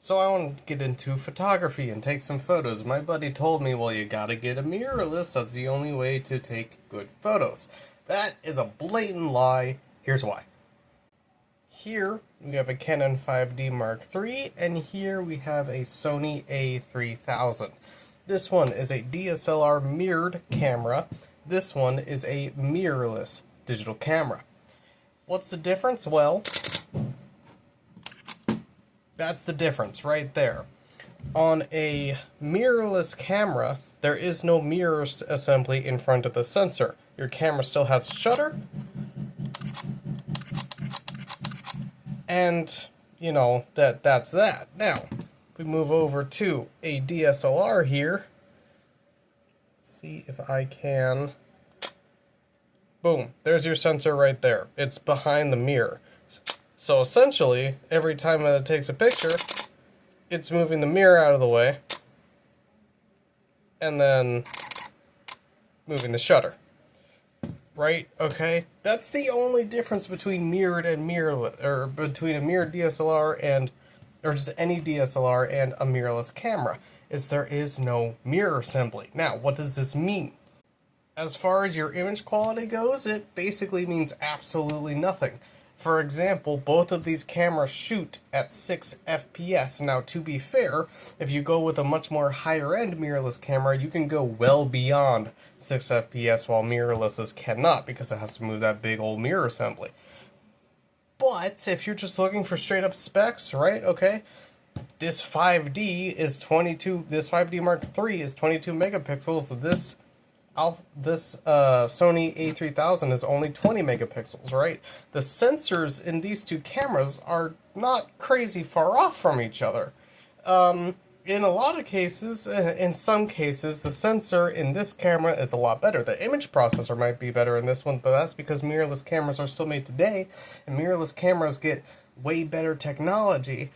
So I want to get into photography and take some photos. My buddy told me, well, you gotta get a mirrorless. That's the only way to take good photos. That is a blatant lie. Here's why. Here we have a Canon 5D Mark III, and here we have a Sony A3000. This one is a DSLR mirrored camera. This one is a mirrorless digital camera. What's the difference? Well, that's the difference right there. On a mirrorless camera, there is no mirror assembly in front of the sensor. Your camera still has a shutter, and you know that's that. Now, if we move over to a DSLR here, see if I can. Boom, there's your sensor right there. It's behind the mirror. So essentially, every time that it takes a picture, it's moving the mirror out of the way, and then moving the shutter. Right? Okay? That's the only difference between mirrored and mirrorless, or between a mirrored DSLR and, or just any DSLR and a mirrorless camera, is there is no mirror assembly. Now, what does this mean? As far as your image quality goes, it basically means absolutely nothing. For example, both of these cameras shoot at 6 FPS. Now, to be fair, if you go with a much more higher-end mirrorless camera, you can go well beyond 6 FPS, while mirrorlesses cannot, because it has to move that big old mirror assembly. But, if you're just looking for straight-up specs, right, okay, this 5D is 22, this 5D Mark III is 22 megapixels, this Sony A3000 is only 20 megapixels, right? The sensors in these two cameras are not crazy far off from each other. In a lot of cases, in some cases, the sensor in this camera is a lot better. The image processor might be better in this one, but that's because mirrorless cameras are still made today, and mirrorless cameras get way better technology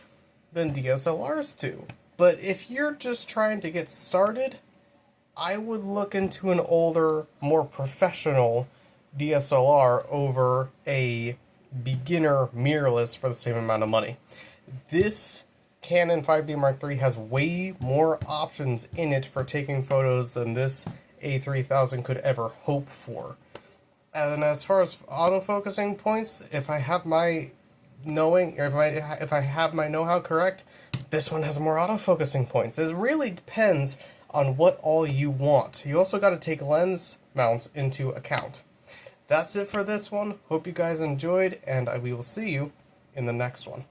than DSLRs do. But if you're just trying to get started, I would look into an older, more professional DSLR over a beginner mirrorless for the same amount of money. This Canon 5D Mark III has way more options in it for taking photos than this A3000 could ever hope for. And as far as autofocusing points, if I have my knowing, or if I have my know-how correct, this one has more autofocusing points. It really depends on what all you want. You also got to take lens mounts into account. That's it for this one. Hope you guys enjoyed, and we will see you in the next one.